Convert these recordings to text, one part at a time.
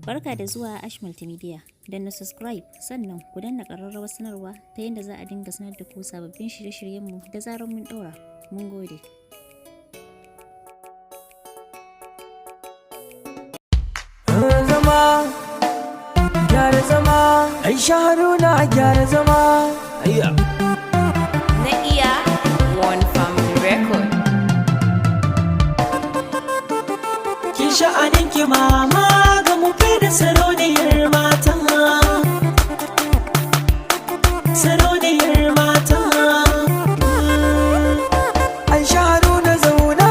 Barka da zuwa Ash Multimedia. Don na subscribe sannan ku danna ƙararrawar sanarwa ta yadda za a dinga sanar da ku sababbin shirye-shiryenmu da zarar mun ɗora. Mun gode. Zama, gyara zama, Aisha Haruna gyara zama. Na iya One Family Record. Kin sha'aninki mama ga mu da sarauniyar mata. Sarauniyar mata. Aisha Haruna zauna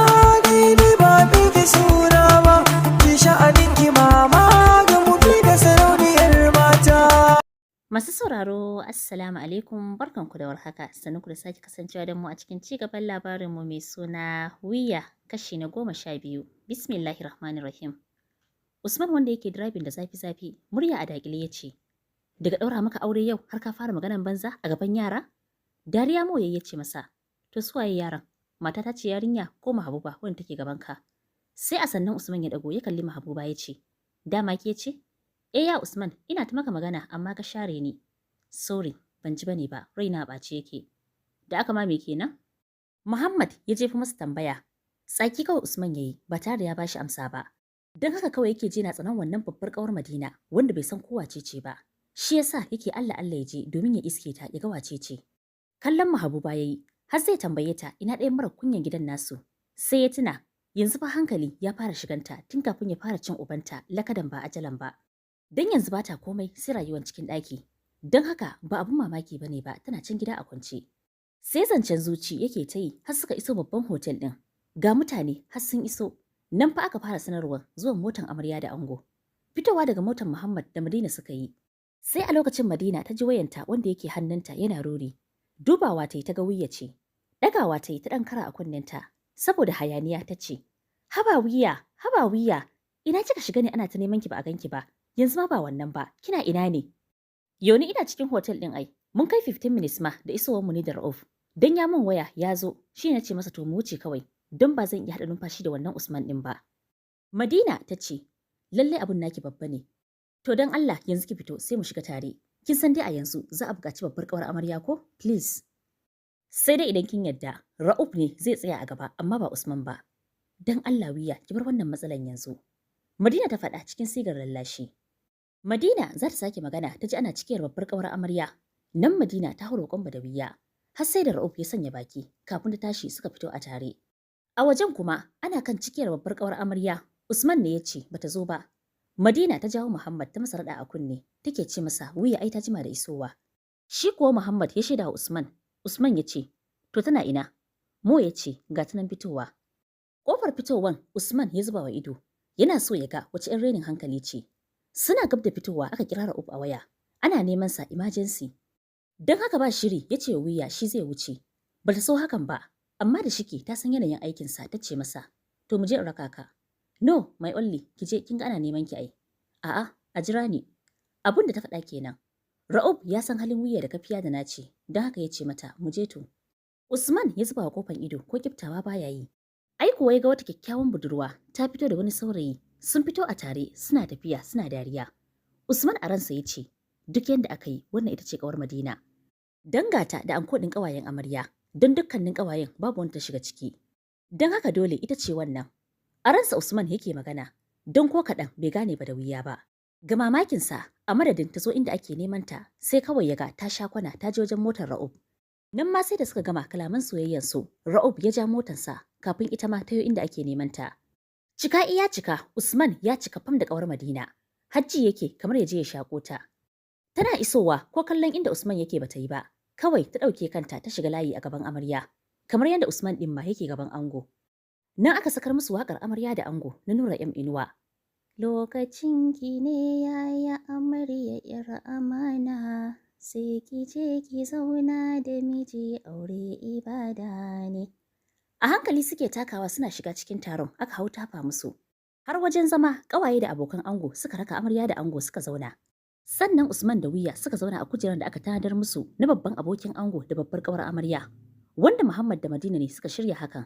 ni ba biki suna ba. Kin sha'aninki mama ga mu da sarauniyar mata. Masu sauraro, Assalamu alaikum, barkanku da warhaka. Sannu ku da sake kasancewa da mu a cikin cigaban labarinmu mai suna Wiya kashi na 12. Bismillahirrahmanirrahim. Usman wanda yake driving da zafi-zafi, murya a dakile ya ce, "Daga ɗaura maka aure yau har ka fara maganan banza a gaban yara?" Dariya Moye ya ce masa, "To su waye yaran? Mata ta ce yarinya ko Mahabuba wanda take gaban ka?" Sai a sannan Usman ya dago ya kalli Mahabuba ya ce, "Dama ke ce?" "Eh ya Usman, ina ta maka magana amma ka share ni." "Sorry, ban ji bane ba, raina ɓace yake." "Da aka ma me kenan?" Muhammad ya jefa masa tambaya. Tsaki kawai Usman yayi ba tare da ya bashi amsa ba. Don haka kawai yake ji na tsanan wannan babbar kawar Madina wanda bai san ko wace ce ba. Shi yasa yake Allah Allah ya je domin ya iske ta ya ga wace ce. Kallon Mahabuba yayi har zai tambaye ta ina ɗayan mara kunyan gidan nasu. Sai ya tuna yanzu fa hankali ya fara shiganta tun kafin ya fara cin ubanta lakadan ba ajalan ba. Dan yanzu bata komai sai rayuwar cikin ɗaki. Don haka ba abun mamaki bane ba tana can gida a kwance. Sai zancen zuci yake ta yi har suka iso babban hotel ɗin. Ga mutane har sun iso. Nan fa aka fara sanarwar zuwan motan amarya da ango. Fitowa daga motan Muhammad da Madina suka yi. Sai a lokacin Madina ta ji wayanta wanda yake hannunta yana ruri. Dubawa ta yi ta ga Wiya ce. Ɗagawa ta yi ta ɗan kara a kunnenta. Saboda hayaniya ta ce, haba Wiya, ina kika shiga ne ana ta neman ki ba a ganki ba. Yanzu ma ba wannan ba, kina ina ne?" "Yoni ina cikin hotel ɗin ai, mun kai 15 minutes ma da isowar mu ni da Rauf. Dan ya mun waya ya zo, shi na ce masa to mu wuce kawai, don ba zan iya haɗa numfashi da wannan Usman ɗin ba." Madina ta ce, "Lalle abun naki babba ne. To don Allah yanzu ki fito sai mu shiga tare. Kin san dai a yanzu za a buƙaci babbar ƙawar amarya ko? Please." "Sai dai idan kin yadda, Rauf ne zai tsaya a gaba amma ba Usman ba. Dan Allah Wiya, ki bar wannan matsalan yanzu." Madina ta faɗa cikin sigar lallashi. Madina za ta sake magana ta ji ana cikiyar babbar ƙawar amarya. Nan Madina ta hau roƙon Badawiya. Har sai da Rauf ya sanya baki kafin ta tashi suka fito a tare. A wajen kuma ana kan cikiyar babbar ƙawar amarya. Usman ne ya ce bata zo ba. Madina ta jawo Muhammad ta masa raɗa a kunne take ce masa Wiya ai ta jima da isowa. Shi kuwa Muhammad ya shaida wa Usman. Usman ya ce, "To tana ina?" Mo ya ce, "Ga ta nan fitowa." Ƙofar fitowan Usman ya zuba wa ido. Yana so ya ga wace 'yan renin hankali ce. Suna gab da fitowa aka kira Rauf a waya. Ana neman sa emergency. Don haka ba shiri ya ce Wiya shi zai wuce. Bata so hakan ba, amma da shike ta san yanayin aikinsa ta ce masa, "To mu je in raka ka." "No, my only, ki je kin ga ana neman ki ai." "A'a, a jira ni." Abun da ta faɗa kenan. Rauf ya san halin Wiya da kafiya da nace, don haka ya ce mata, "Mu je to." Usman ya zuba wa kofan ido ko kiftawa baya yi. Ai kuwa ya ga wata kyakkyawan budurwa ta fito da wani saurayi. Sun fito a tare suna tafiya suna dariya. Usman a ransa ya ce, duk yadda aka yi wannan ita ce ƙawar Madina. Dangata da anko ɗin ƙawayen amarya, don dukkanin ƙawayen babu wanda ta shiga ciki. Don haka dole ita ce wannan. A ransa Usman yake magana, don ko kaɗan bai gane ba da wuya ba. Ga mamakinsa, a madadin ta zo inda ake neman ta, sai kawai ya ga ta sha kwana ta je wajen motar Rauf. Nan ma sai da suka gama kalaman soyayyansu, Rauf ya ja motarsa kafin ita ma ta yo inda ake neman ta. Cika iya cika, Usman ya cika fam da ƙawar Madina. Hajji yake kamar ya je ya shaƙo ta. Tana isowa ko kallon inda Usman yake bata yi ba. Kawai ta ɗauke kanta ta shiga layi a gaban amarya. Kamar yadda Usman ɗin ma yake gaban ango. Nan aka sakar musu waƙar amarya da ango na Nura M Inuwa. Lokacin ki ne yaya amarya 'yar amana. Sai ki je ki zauna da miji aure ibada ne. A hankali suke takawa suna shiga cikin taron aka hau tafa musu. Har wajen zama ƙawaye da abokan ango suka raka amarya da ango suka zauna. Sannan Usman da Wiya suka zauna a kujerar da aka tanadar musu na babban abokin ango da babbar ƙawar amarya. Wanda Muhammad da Madina ne suka shirya hakan.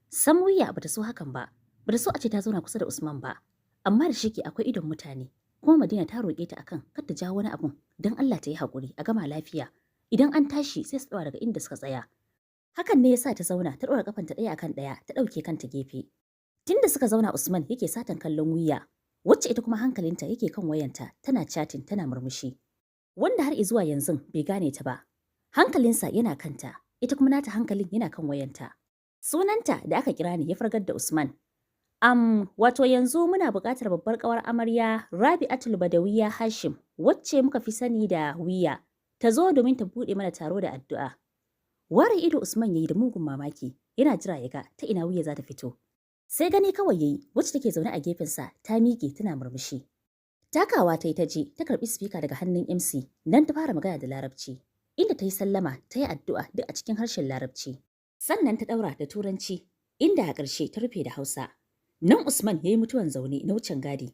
Sam Wiya bata so hakan ba. Bata so a ce ta zauna kusa da Usman ba. Amma da shike akwai idon mutane. kuma Madina ta roƙe ta akan kar ta jawo wani abun don Allah ta yi haƙuri a gama lafiya. Idan an tashi sai su ɗaura daga inda suka tsaya. Hakan ne yasa ta zauna ta ɗora kafanta ɗaya akan ɗaya ta ɗauke kanta gefe. Tunda suka zauna Usman yake satan kallon Wiya, wacce ita kuma hankalinta yake kan wayanta tana chatting tana murmushi. Wanda har izuwa yanzu bai gane ta ba. Hankalinsa yana kanta, ita kuma nata hankalin yana kan wayanta. Sunanta da aka kira ni ya fargar da Usman. Wato yanzu muna buƙatar babbar ƙawar amarya Rabi'atul Badawiya Hashim, wacce muka fi sani da Wiya, ta zo domin ta buɗe mana taro da addu'a. Ware ido Usman yayi da mugun mamaki, yana jira ya ga ta ina Wiya za ta fito. Sai gani kawai yayi wacce take zaune a gefensa ta miƙe tana murmushi. Takawa ta yi ta je ta karɓi spika daga hannun MC, nan ta fara magana da Larabci, inda ta yi sallama ta yi addu'a duk a cikin harshen Larabci. Sannan ta ɗaura da Turanci, inda a ƙarshe ta rufe da Hausa. Nan Usman ya yi mutuwan zaune na wucin gadi.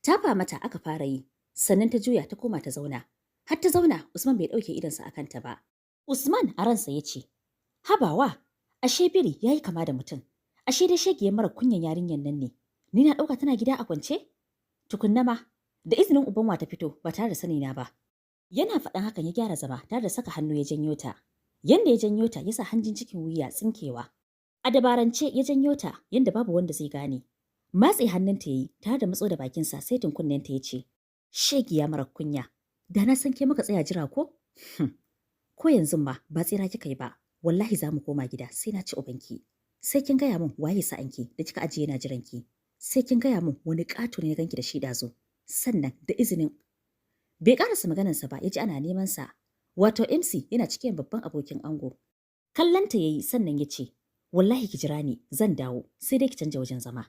Tafa mata aka fara yi, sannan ta juya ta koma ta zauna. Har ta zauna Usman bai ɗauke idonsa a kanta ba. Usman a ransa ya ce, Habawa, ashe biri ya yi kama da mutum. Ashe dai shegiyar mara kunyan yarinyar nan ne. Ni na ɗauka tana gida a kwance? Tukunna ma, da izinin uban wa ta fito ba tare da sani na ba. Yana faɗan hakan ya gyara zama tare da saka hannu ya janyo ta. Yanda ya janyo ta ya sa hanjin cikin Wiya tsinkewa. A dabarance ya janyo ta yanda babu wanda zai gane. Matse hannunta ya yi tare da matso da bakinsa sai tunkunnenta ya ce, Shegiya mara kunya, da na san ke muka tsaya jira ko? Ko yanzu ma ba tsira kika yi ba, wallahi za mu koma gida sai na ci ubanki. Sai kin gaya min waye sa'anki da kika ajiye na jiranki. Sai kin gaya min wani ƙato ne ya ganki da shi ɗazu. Sannan da izinin. Bai ƙarasa maganarsa ba ya ji ana neman sa. Wato MC yana cikin babban abokin ango. Kallanta ya yi sannan ya ce, Wallahi ki jira ni, zan dawo, sai dai ki canja wajen zama.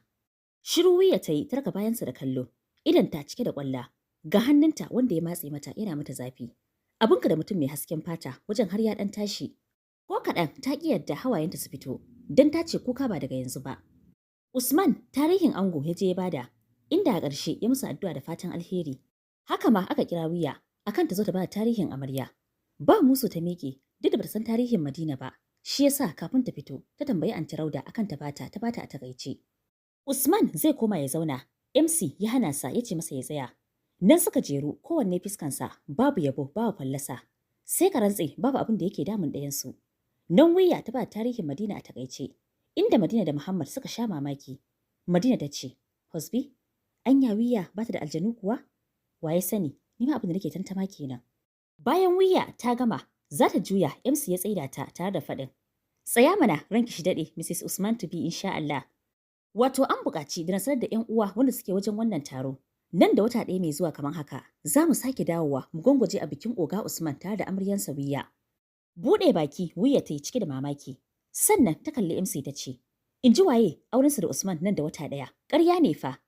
Shiru Wiya ta yi ta raka bayansa da kallo, idan ta cike da ƙwalla, ga hannunta wanda ya matse mata yana mata zafi. Abinka da mutum mai hasken fata wajen har ya ɗan tashi. Ko kaɗan ta ƙi yadda hawayenta su fito, don ta ce kuka ba daga yanzu ba. Usman tarihin ango ya je ya bada, inda a ƙarshe ya musu addu'a da fatan alheri. Haka ma aka kira Wiya akan ta zo ta bada tarihin amarya. Ba musu ta miƙe, duk da bata san tarihin Madina ba. Shi yasa kafin ta fito, ta tambayi Anti Rauda akan ta bata a takaice. Usman zai koma ya zauna, MC ya hana sa ya ce masa ya tsaya. Nan suka jeru kowanne fiskansa babu yabo babu fallasa. Sai ka rantse babu abin da yake damun ɗayansu. Nan Wiya ta ba tarihin Madina a takaice, inda Madina da Muhammad suka sha mamaki. Madina ta ce, Hosbi, anya Wiya ba ta da aljanu kuwa? Wa ya sani, ni ma abin da nake tantama kenan. Bayan Wiya ta gama, za ta juya MC ya tsaida ta tare da faɗin. Tsaya mana ranki shi daɗe Mrs. Usman to be insha Allah. Wato an buƙaci da na sanar da 'yan uwa wanda suke wajen wannan taro. Nan da wata ɗaya mai zuwa kamar haka, za mu sake dawowa mu gwangwaje a bikin Oga Usman tare da amaryansa Wiya. Buɗe baki Wiya ta yi cike da mamaki. Sannan ta kalli MC ta ce, In ji waye aurensa da Usman nan da wata ɗaya, ƙarya ne fa.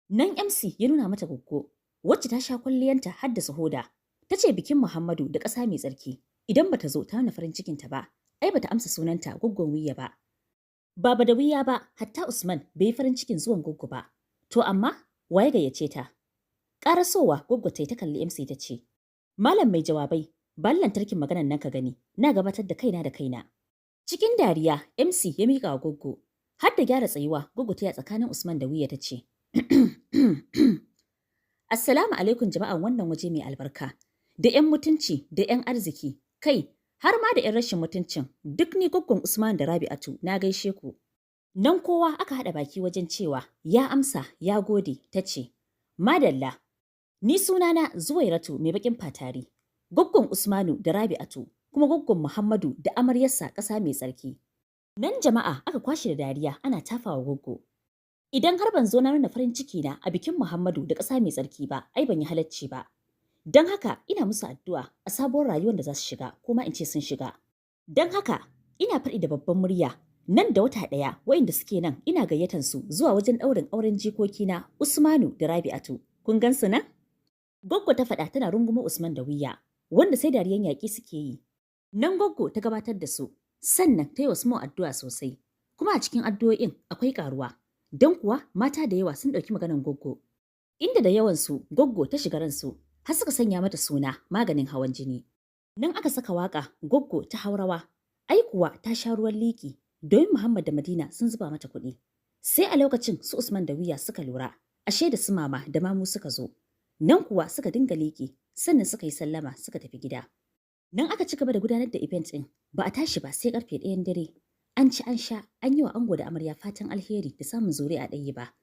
Nan MC ya nuna mata goggo, wacce ta sha kwalliyanta har da hoda. Ta ce bikin Muhammadu da ƙasa mai tsarki, idan bata zo ta nuna farin cikinta ba, ai bata amsa sunanta goggon Wiya ba. Ba da Wiya ba, hatta Usman bai yi farin cikin zuwan goggo ba. To amma, waye gayyace ta? Ƙarasowa goggo ta kalli MC ta ce, Malam mai jawabai, ba lantarkin maganan nan ka gani, na gabatar da kaina da kaina. Cikin dariya, MC ya miƙa wa goggo, har da gyara tsayuwa goggo ta tsakanin Usman da Wiya ta ce, Assalamu alaikum jama'an wannan waje mai albarka, da 'yan mutunci da 'yan arziki, kai, har ma da 'yan rashin mutuncin, duk ni goggon Usman da Rabi'atu na gaishe ku. Nan kowa aka haɗa baki wajen cewa ya amsa ya gode ta ce, Madalla, ni sunana Zuwairatu mai baƙin fatari, goggon Usmanu da Rabi'atu, kuma goggon Muhammadu da amaryarsa ƙasa mai tsarki. Nan jama'a aka kwashe da dariya ana tafawa goggo. Idan har ban zo na nuna farin ciki na a bikin Muhammadu da ƙasa mai tsarki ba, ai ban yi halacci ba. Don haka ina musu addu'a a sabuwar rayuwar da za su shiga, kuma in ce sun shiga. Don haka ina faɗi da babban murya, nan da wata ɗaya waɗanda suke nan ina gayyatan su zuwa wajen ɗaurin auren jikokina Usmanu da Rabi'atu. Kun gan su nan? Goggo ta faɗa tana runguma Usman da Wiya, wanda sai dariyan yaƙi suke yi. Nan Goggo ta gabatar da su, sannan ta yi wa Usman addu'a sosai. Kuma a cikin addu'o'in akwai ƙaruwa. Don kuwa mata da yawa sun ɗauki maganan Goggo. Inda da yawansu Goggo ta shiga ransu, har suka sanya mata suna maganin hawan jini. Nan aka saka waƙa Goggo ta haurawa, ai kuwa ta sha ruwan liki, domin Muhammad da Madina sun zuba mata kuɗi. Sai a lokacin su Usman da Wiya suka lura, ashe da su mama da mamu suka zo. Nan kuwa suka dinga leƙe, sannan suka yi sallama suka tafi gida. Nan aka ci gaba da gudanar da event ɗin, ba a tashi ba sai karfe 1 dare. An ci an sha, an yi wa ango da amarya fatan alheri da samun zuri'a ɗaya ba.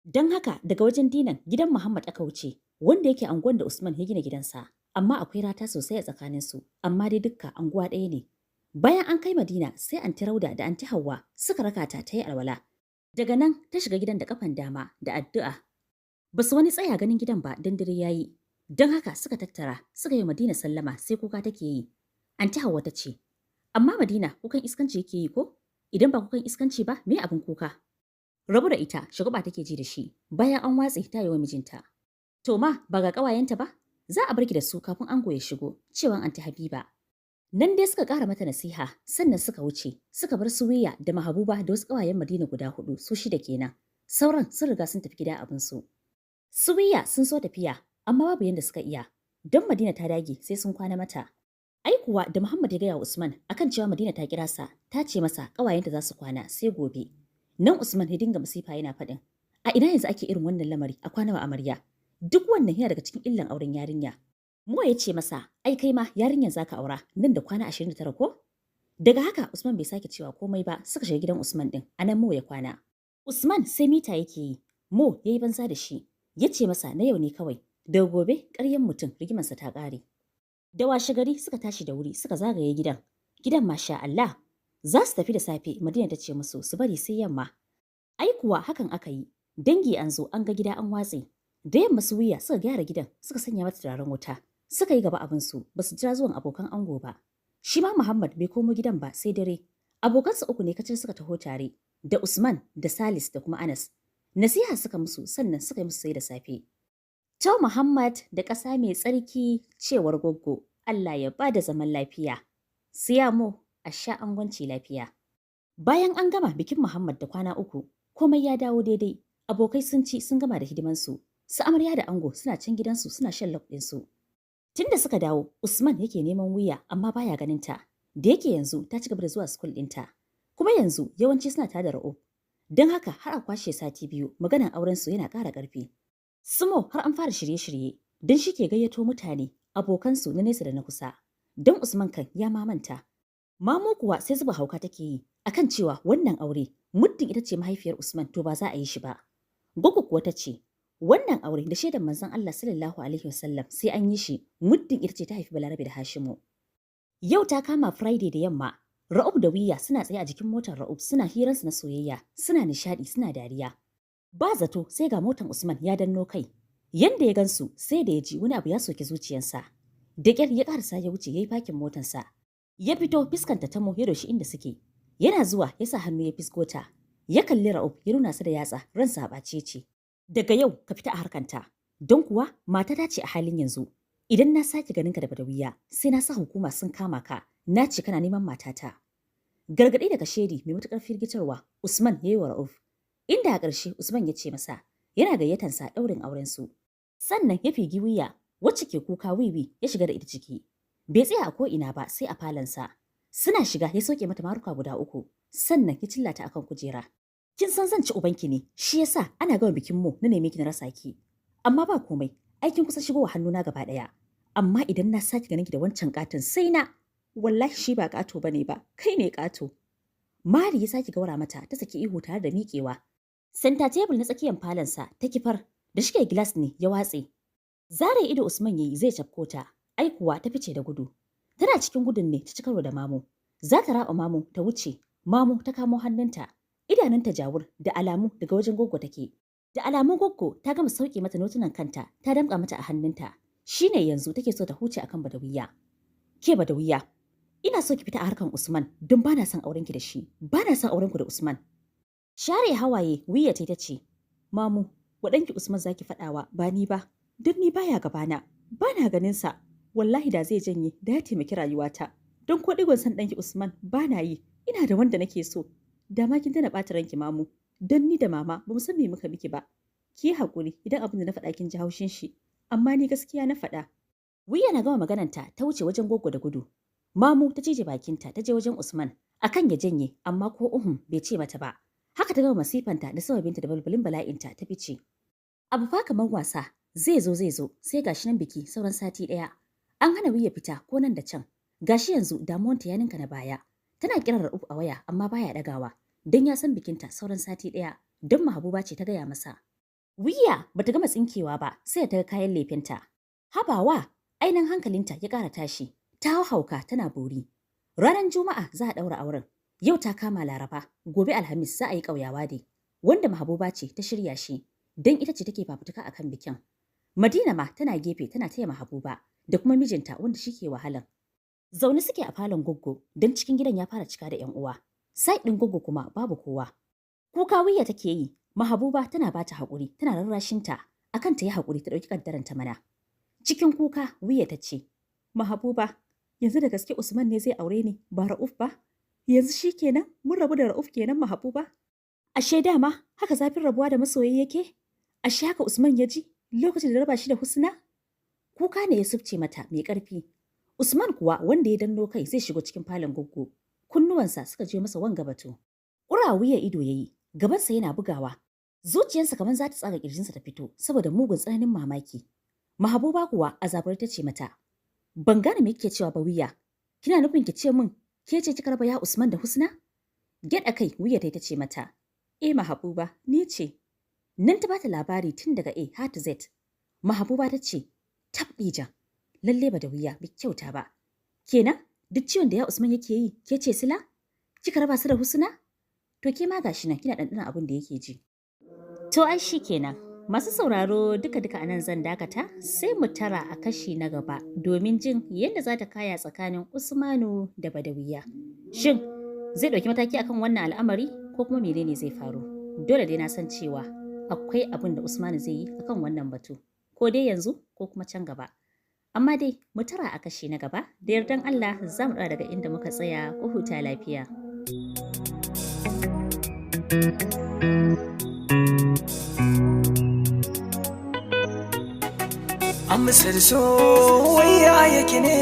Don haka daga wajen dinan gidan Muhammad aka wuce, wanda yake anguwan da Usman ya gina gidansa, amma akwai rata sosai a tsakaninsu, amma dai dukka anguwa ɗaya ne. Bayan an kai Madina sai Anti Rauda da Anti Hauwa suka raka ta yi alwala. Daga nan ta shiga gidan da kafan dama da addu'a. Ba su wani tsaya ganin gidan ba don dare ya yi. Don haka suka tattara suka yi Madina sallama sai kuka take yi. Anti Hauwa ta ce, amma Madina kukan iskanci yake yi ko? Idan ba kukan iskanci ba me abin kuka? Rabu da ita shagwaba take ji da shi bayan an watse ta yi wa mijinta. To ma ba ga ƙawayenta ba? Za a barki da su kafin ango ya shigo, cewan Anti Habiba. Nan dai suka ƙara mata nasiha, sannan suka wuce, suka bar Suwiya da Mahabuba da wasu ƙawayen Madina guda 4, su 6 kenan. Sauran sun riga sun tafi gida abinsu. Suwiya sun so tafiya, amma babu yanda suka iya. Don Madina ta dage sai sun kwana mata. Ai kuwa da Muhammad ya gaya wa Usman akan cewa Madina ta kira sa, ta ce masa ƙawayenta za su kwana sai gobe. Nan Usman ya dinga masifa yana faɗin, a ina yanzu ake irin wannan lamari a kwana wa amarya. Duk wannan yana daga cikin illan auren yarinya. Mo ya ce masa, ai kai ma yarinyar zaka aura nan da kwana 29 ko? Daga haka Usman bai sake cewa komai ba, suka shiga gidan Usman din, anan Mo ya kwana. Usman sai mita yake yi. Mo yayi banza da shi. Ya ce masa na yau ne kawai. Daga gobe ƙaryan mutum rigimarsa ta ƙare. Da washe gari suka tashi da wuri suka zagaye gidan. Gidan masha Allah. Za su tafi da safe, Madina ta ce musu su bari sai yamma. Ai kuwa hakan aka yi. Dangi an zo an ga gida an watse. Da yamma Suwiya suka gyara gidan, suka sanya mata turaren wuta. Suka yi gaba abinsu, ba su jira zuwan abokan ango ba. Shi ma Muhammad bai komo gidan ba sai dare. Abokansa 3 ne kacal suka taho tare, da Usman, da Salis da kuma Anas. Nasiha suka musu sannan suka yi musu sai da safe. Tau Muhammad da ƙasa mai tsarki cewar goggo, Allah ya ba da zaman lafiya. Siyamo a sha angwanci lafiya. Bayan an gama bikin Muhammad da kwana 3, komai ya dawo daidai. Abokai sun ci sun gama da hidimansu. Su amarya da ango suna can gidansu suna shan lok ɗinsu. Tun da suka dawo, Usman yake neman wuya amma baya ganin ta. Da yake yanzu ta ci gaba da zuwa school ɗinta. Kuma yanzu yawanci suna tada ra'o. Don haka har a kwashe sati 2 maganan auren su yana ƙara ƙarfi. Sumo har an fara shirye-shirye don shi ke gayyato mutane, abokansu na nesa da na kusa. Don Usman kan ya mamanta. Mamu kuwa sai zuba hauka take yi akan cewa wannan aure muddin ita ce mahaifiyar Usman to ba za a yi shi ba. Gogo kuwa ta ce, wannan aure da shaidan manzon Allah sallallahu alaihi wasallam sai an yi shi muddin ita ce ta haifi Balarabe da Hashimu. Yau ta kama Friday da yamma. Ra'ub da Wiya suna tsaye a jikin motar Ra'ub suna hiransu na soyayya, suna nishadi, suna dariya. Ba zato sai ga motar Usman ya danno kai. Yanda ya gansu sai da ya ji wani abu ya soki zuciyarsa. Da ƙyar ya karasa ya wuce yayi fakin motarsa. Ya fito fiskanta ta mo ya doshi inda suke. Yana zuwa ya sa hannu ya fisko ta. Ya kalli Ra'ub ya nuna su da yatsa ransa a ɓace ce. Daga yau ka fita a harkanta. Don kuwa mata ta ce a halin yanzu. Idan na sake ganin ka da Badawiya sai na sa hukuma sun kama ka. Na ce kana neman matata. Gargaɗi daga shedi mai matuƙar firgitarwa Usman ya yi wa Ra'uf. Inda a ƙarshe Usman ya ce masa yana gayyatansa ɗaurin aurensu. Sannan ya figi Wiya wacce ke kuka wiwi ya shiga da ita ciki. Bai tsaya a ko'ina ba sai a falansa. Suna shiga ya soke mata maruka guda 3 sannan ya cillata akan kujera. Kin san zan ci ubanki ne, shi yasa ana gama bikin mu na neme ki na rasa ki. Amma ba komai, aikin kusa shigowa hannuna gaba ɗaya. Amma idan na sake ganin ki da wancan katon sai na wallahi shi ba kato bane ba, kai ne kato. Mari ya sake gaura mata ta saki ihu tare da miƙewa. Senta tebul na tsakiyar falonsa ta kifar da shike gilas ne ya watse. Zare ido Usman yayi zai cafko ta, ai kuwa ta fice da gudu. Tana cikin gudun ne ta ci karo da Mamu. Za ta raba Mamu ta wuce, Mamu ta kamo hannunta. Idanunta jawur da alamu daga wajen goggo take. Da alamun goggo ta gama sauke mata notunan kanta ta damƙa mata a hannunta. Shine yanzu take so ta huce akan Badawiya. Ke Badawiya, ina so ki fita a harkan Usman don bana son aurenki da shi. Bana son aurenku da Usman. Share hawaye Wiya ta ce, Mamu, waɗanki Usman zaki faɗawa ba ni ba. Don ni baya gabana. Bana ganin sa. Wallahi da zai janye da ya taimaki rayuwata. Don ko digon san ɗanki Usman bana yi. Ina da wanda nake so. Da ma kin tana ɓata ranki Mamu. Don ni da mama ba mu san me muka miki ba. Ki yi haƙuri idan abin da na faɗa kin ji haushin shi. Amma ni gaskiya na faɗa. Wiya na gama magananta ta wuce wajen goggo da gudu. Mamu ta cije bakinta ta je wajen Usman akan ya janye amma ko bai ce mata ba. Haka ta gama masifanta da sababinta da balbalin bala'inta ta fice. Abu fa kamar wasa Zai zo sai gashi nan biki sauran sati ɗaya. An hana Wiya fita ko nan da can. Gashi yanzu damuwanta ya ninka na baya. Tana kiran Ra'uf a waya amma baya ɗagawa. Don ya san bikinta sauran sati ɗaya. Don Mahabuba ce ta gaya masa. Wiya bata gama tsinkewa ba sai ta ga kayan lefinta. Habawa, ainihin hankalinta ya ƙara tashi. Ta hau hauka tana bori. Ranar Juma'a za a ɗaura auren. Yau ta kama Laraba, gobe Alhamis za a yi ƙauyawa dai. Wanda Mahabuba ce ta shirya shi, don ita ce take fafutuka akan bikin. Madina ma tana gefe tana taya Mahabuba da kuma mijinta wanda shi ke wahalan. Zaune suke a falon Goggo don cikin gidan ya fara cika da 'yan uwa. Sai ɗin Goggo kuma babu kowa. Kuka Wiya take yi, Mahabuba tana bata haƙuri, tana rarrashinta akan ta yi haƙuri ta ɗauki ƙaddaranta mana. Cikin kuka Wiya ta ce, Mahabuba, yanzu da gaske Usman ne zai aure ni ba Ra'uf ba? Yanzu shi kenan mun rabu da Ra'uf kenan Mahabuba? Ashe dama haka zafin rabuwa da masoyi yake? Ashe haka Usman ya ji lokacin da raba shi da Husna? Kuka ne ya sufce mata mai ƙarfi. Usman kuwa wanda ya danno kai zai shigo cikin falon Goggo. Kunnuwansa suka je masa wanga batu. Ƙura Wiya ido yayi, gabansa yana bugawa. Zuciyarsa kamar za ta tsaga ƙirjinsa ta fito saboda mugun tsananin mamaki. Mahabuba kuwa a zabar ta ce mata, ban gane me kike cewa ba Wiya. Kina nufin ki ce min ke ce kika raba ya Usman da Husna? Gyaɗa kai Wiya ta ce mata, Mahabuba, ni ce. Nan ta bata labari tun daga A har Z. Mahabuba ta ce, tabɗija, lalle ba da Wiya bai kyauta ba. Kenan duk ciwon da ya Usman yake yi ke ce sila? Kika raba su da Husna? To ke ma gashi nan kina ɗanɗana abin da yake ji. To ai shi kenan. Masu sauraro duka-duka a nan zan dakata sai mu tara a kashi na gaba domin jin yadda za ta kaya tsakanin Usmanu da Badawiya. Shin zai ɗauki mataki akan wannan al'amari ko kuma menene zai faru? Dole dai na san cewa akwai abin da Usmanu zai yi akan wannan batu. Ko dai yanzu ko kuma can gaba. Amma dai mu tara a kashi na gaba da yardan Allah za mu ɗora daga inda muka tsaya ku huta lafiya. Amsar soyayya yake ne,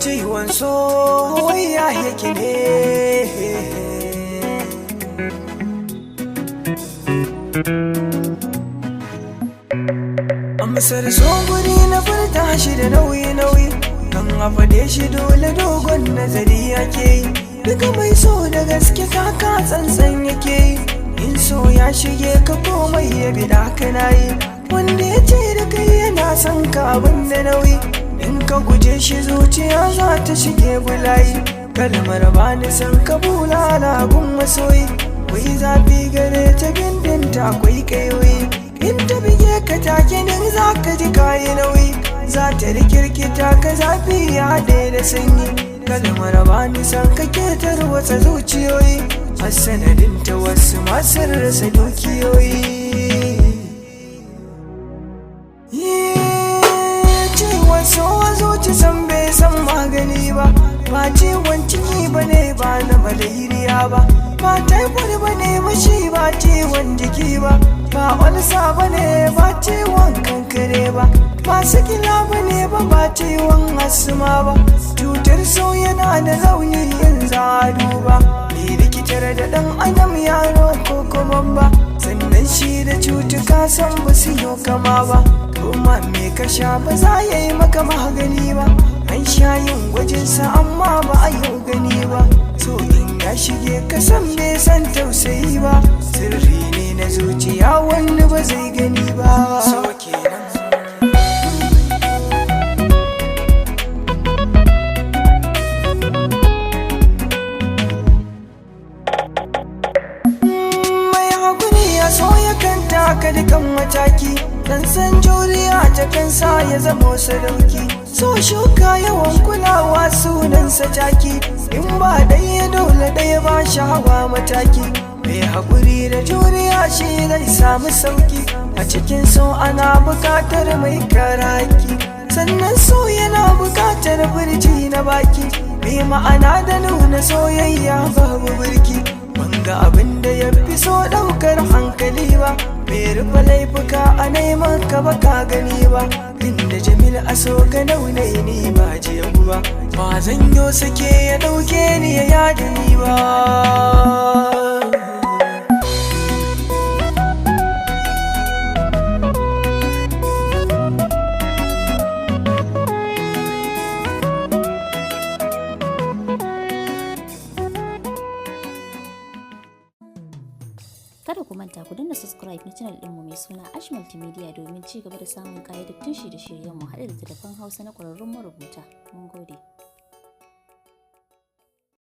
ciwon soyayya yake ne. Amsar so guri na furta shi da nauyi-nauyi, kan a faɗe shi dole dogon nazari yake yi. Duka mai so da gaske kaka tsantsan yake yi, in so ya shige ka komai ya bi da kana yi. Wanda ya ce da kai yana son ka abin da nauyi, in ka guje shi zuciya za ta shige bulayi. Kalmar ba ni san ka bulala gun masoyi, wai zafi gare ta gindinta akwai kaiwai. In ta bige ka take nan za ka ji kayi nauyi, za ta rikirkita ka zafi ya haɗe da sanyi. Kalmar ba ni san ka ketar wasa zuciyoyi, a sanadinta wasu masu rasa dukiyoyi. Ciwon so zuci san bai san magani ba, ba ciwon ciki ba ne ba na malaria ba, ba taifod ba ne mashi ba ciwon jiki ba, ba olsa ba ne ba ciwon kankare ba, ba sikila ba ne ba ciwon asma ba. Cutar so yana da launi in za a duba, ni rikitar da ɗan adam yaro ko kuma ba, sannan shi da cutuka san ba su yi kama ba. Kuma me ka sha ba za ya yi maka magani ba, an sha yin gwajinsa amma ba a yi gani ba. So in ya shige ka san bai san tausayi ba, sirri ne na zuciya wanda ba zai gani ba. So kenan ka dukan mataki, dan san juriya ta kansa ya zamo sadauki. So shuka yawan kulawa sunansa taki, in ba ɗaya dole ɗaya ba shi hawa mataki. Mai haƙuri da juriya shi zai samu sauki, a cikin so ana buƙatar mai karaki. Sannan so yana buƙatar birji na baki, mai ma'ana da nuna soyayya babu birki. Banga abin da ya fi so ɗaukar hankali ba, bai rufe laifuka a neman ka ba ka gani ba. Inda Jamil a so ka naunai ni ba jiyan ba, ba zan yo sake ya ɗauke ni ya yada ni ba. Kada ku manta ku danna subscribe na channel ɗinmu mai suna Ash Multimedia domin ci gaba da samun ƙayyadattun shirye-shiryenmu haɗe da telefon Hausa na ƙwararrun marubuta. Mun gode.